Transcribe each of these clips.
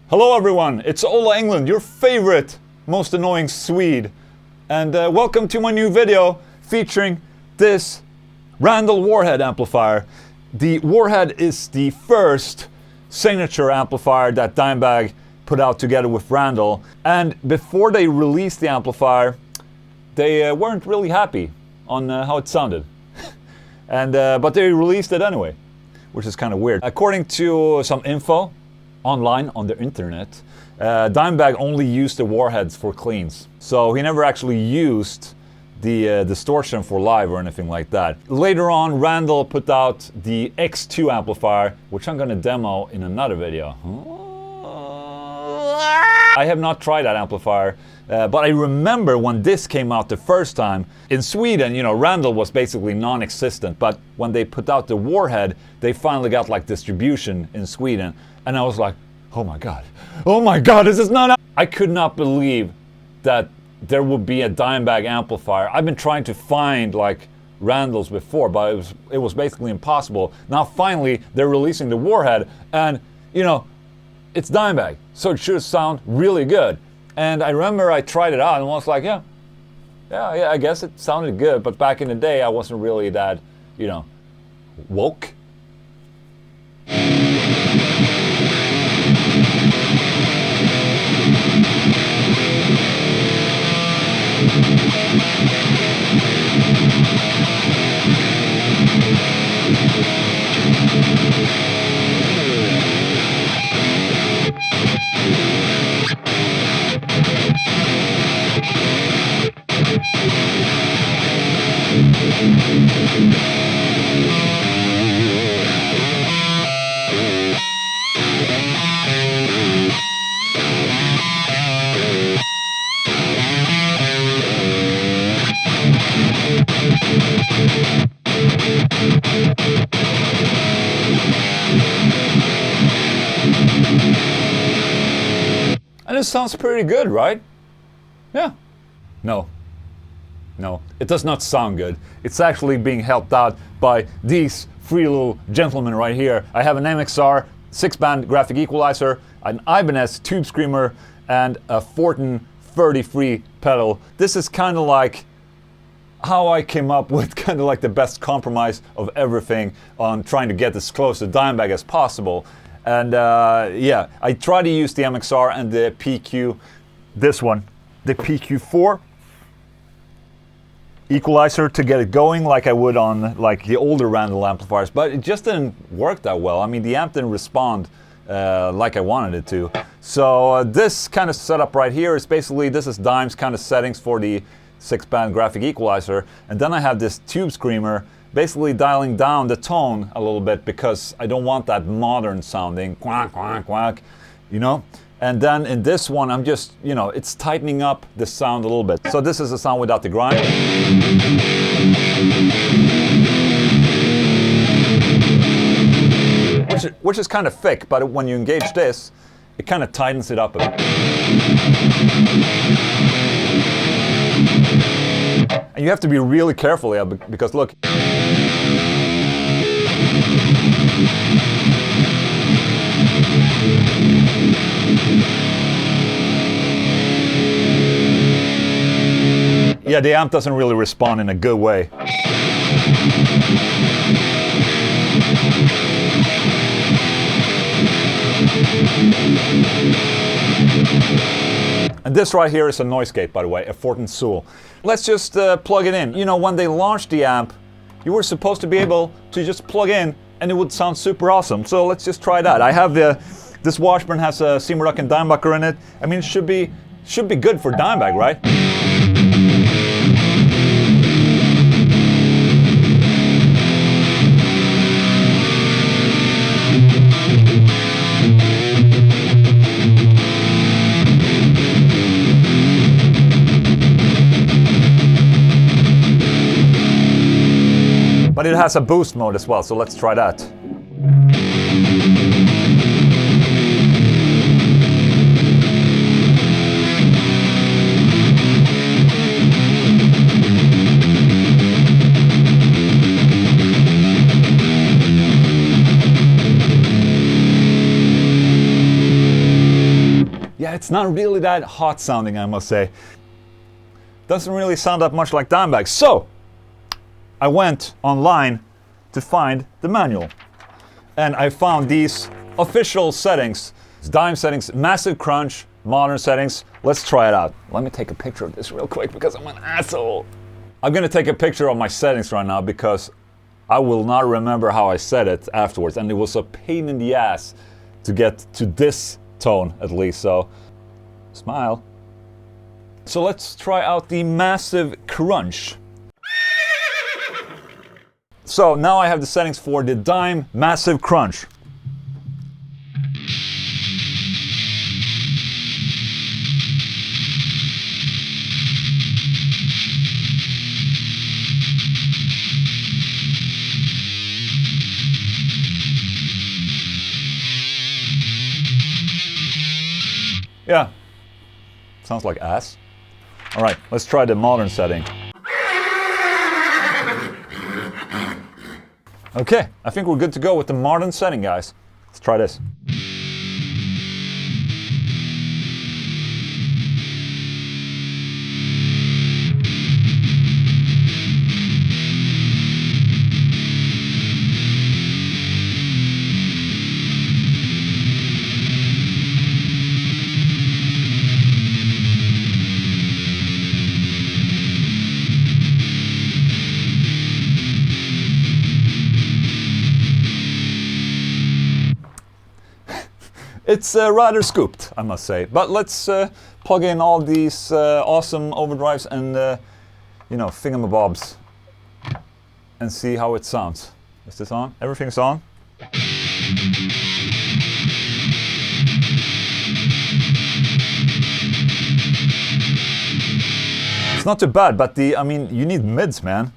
Hello everyone, it's Ola Englund, your favorite, most annoying Swede. And welcome to my new video featuring this Randall Warhead amplifier. The Warhead is the first signature amplifier that Dimebag put out together with Randall. And before they released the amplifier, they weren't really happy on how it sounded. But they released it anyway, which is kind of weird. According to some info online on the internet, Dimebag only used the Warheads for cleans. So he never actually used the distortion for live or anything like that. Later on, Randall put out the X2 amplifier, which I'm gonna demo in another video. I have not tried that amplifier, but I remember when this came out the first time, in Sweden, you know, Randall was basically non-existent, but when they put out the Warhead, they finally got like distribution in Sweden, and I was like, oh my god, this is not... I could not believe that there would be a Dimebag amplifier. I've been trying to find like Randall's before, but it was basically impossible. Now finally, they're releasing the Warhead, and you know, it's Dimebag, so it should sound really good. And I remember I tried it out and I was like, yeah, I guess it sounded good, but back in the day I wasn't really that, you know, woke. And it sounds pretty good, right? Yeah. No, it does not sound good. It's actually being helped out by these three little gentlemen right here. I have an MXR 6-band graphic equalizer, an Ibanez tube screamer, and a Fortin 33 pedal. This is kind of like how I came up with kind of like the best compromise of everything on trying to get as close to Dimebag as possible. And yeah, I try to use the MXR and the PQ, this one, the PQ4 equalizer to get it going like I would on like the older Randall amplifiers, but it just didn't work that well. I mean, the amp didn't respond like I wanted it to. So this kind of setup right here is basically, this is Dime's kind of settings for the 6-band graphic equalizer, and then I have this tube screamer basically dialing down the tone a little bit because I don't want that modern sounding quack quack quack, you know. And then in this one I'm just, you know, it's tightening up the sound a little bit. So this is the sound without the grind. Which is kind of thick, but when you engage this, it kind of tightens it up a bit. And you have to be really careful here, because look. Yeah, the amp doesn't really respond in a good way. And this right here is a noise gate, by the way, a Fortin Soul. Let's just plug it in. You know, when they launched the amp, you were supposed to be able to just plug in and it would sound super awesome. So let's just try that. I have this Washburn has a Seymour Duncan Dimebag in it. I mean, it should be good for Dimebag, right? But it has a boost mode as well, so let's try that. it's not really that hot sounding, I must say. Doesn't really sound that much like Dimebag. So I went online to find the manual, and I found these official settings. Dime settings, massive crunch, modern settings. Let's try it out. Let me take a picture of this real quick because I'm an asshole. I'm gonna take a picture of my settings right now because I will not remember how I said it afterwards, and it was a pain in the ass to get to this tone at least, so smile. So let's try out the massive crunch. So now I have the settings for the Dime Massive Crunch. Yeah, sounds like ass. All right, let's try the modern setting. Okay, I think we're good to go with the modern setting, guys. Let's try this. It's rather scooped, I must say. But let's plug in all these awesome overdrives and, you know, thingamabobs and see how it sounds. Is this on? Everything's on? It's not too bad, but I mean, you need mids, man.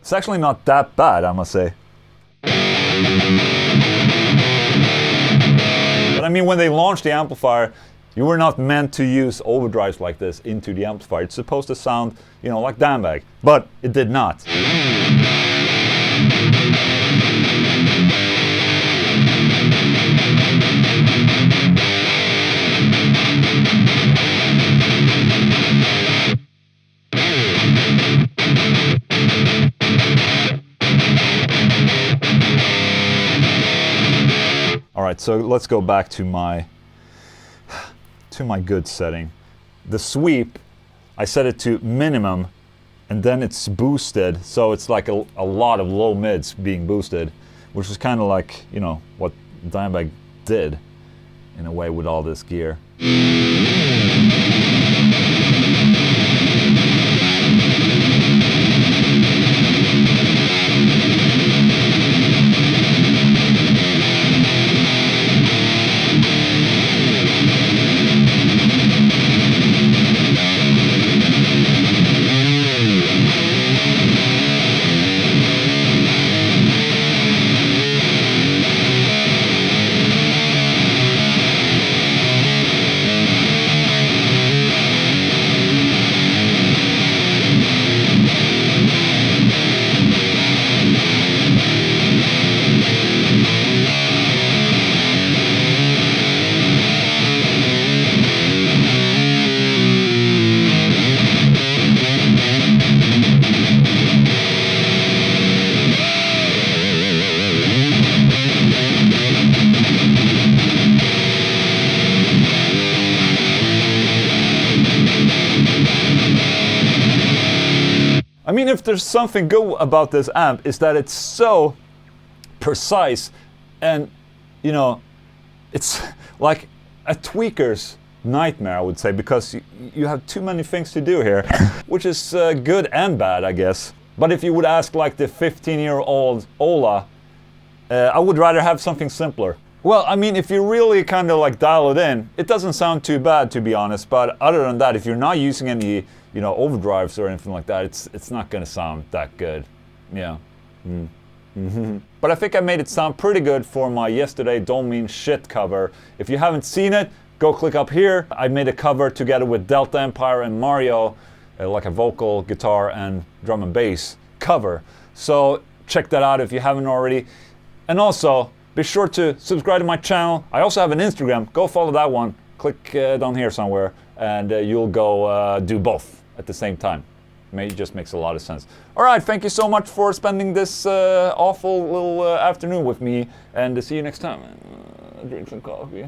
It's actually not that bad, I must say. But I mean, when they launched the amplifier, you were not meant to use overdrives like this into the amplifier. It's supposed to sound, you know, like Dimebag, but it did not. Alright, so let's go back to my good setting. The sweep, I set it to minimum, and then it's boosted, so it's like a lot of low mids being boosted, which is kind of like, you know, what Dimebag did in a way with all this gear. I mean, if there's something good about this amp, is that it's so precise, and, you know, it's like a tweaker's nightmare, I would say, because you have too many things to do here, which is good and bad, I guess. But if you would ask like the 15-year-old Ola, I would rather have something simpler. Well, I mean, if you really kind of like dial it in, it doesn't sound too bad, to be honest. But other than that, if you're not using any, you know, overdrives or anything like that, it's not gonna sound that good. Yeah. But I think I made it sound pretty good for my Yesterday Don't Mean Shit cover. If you haven't seen it, go click up here. I made a cover together with Delta Empire and Mario, like a vocal, guitar, and drum and bass cover. So check that out if you haven't already. And also, be sure to subscribe to my channel. I also have an Instagram. Go follow that one. Click down here somewhere, and you'll go do both at the same time. It just makes a lot of sense. All right, thank you so much for spending this awful little afternoon with me, and see you next time. Drink some coffee.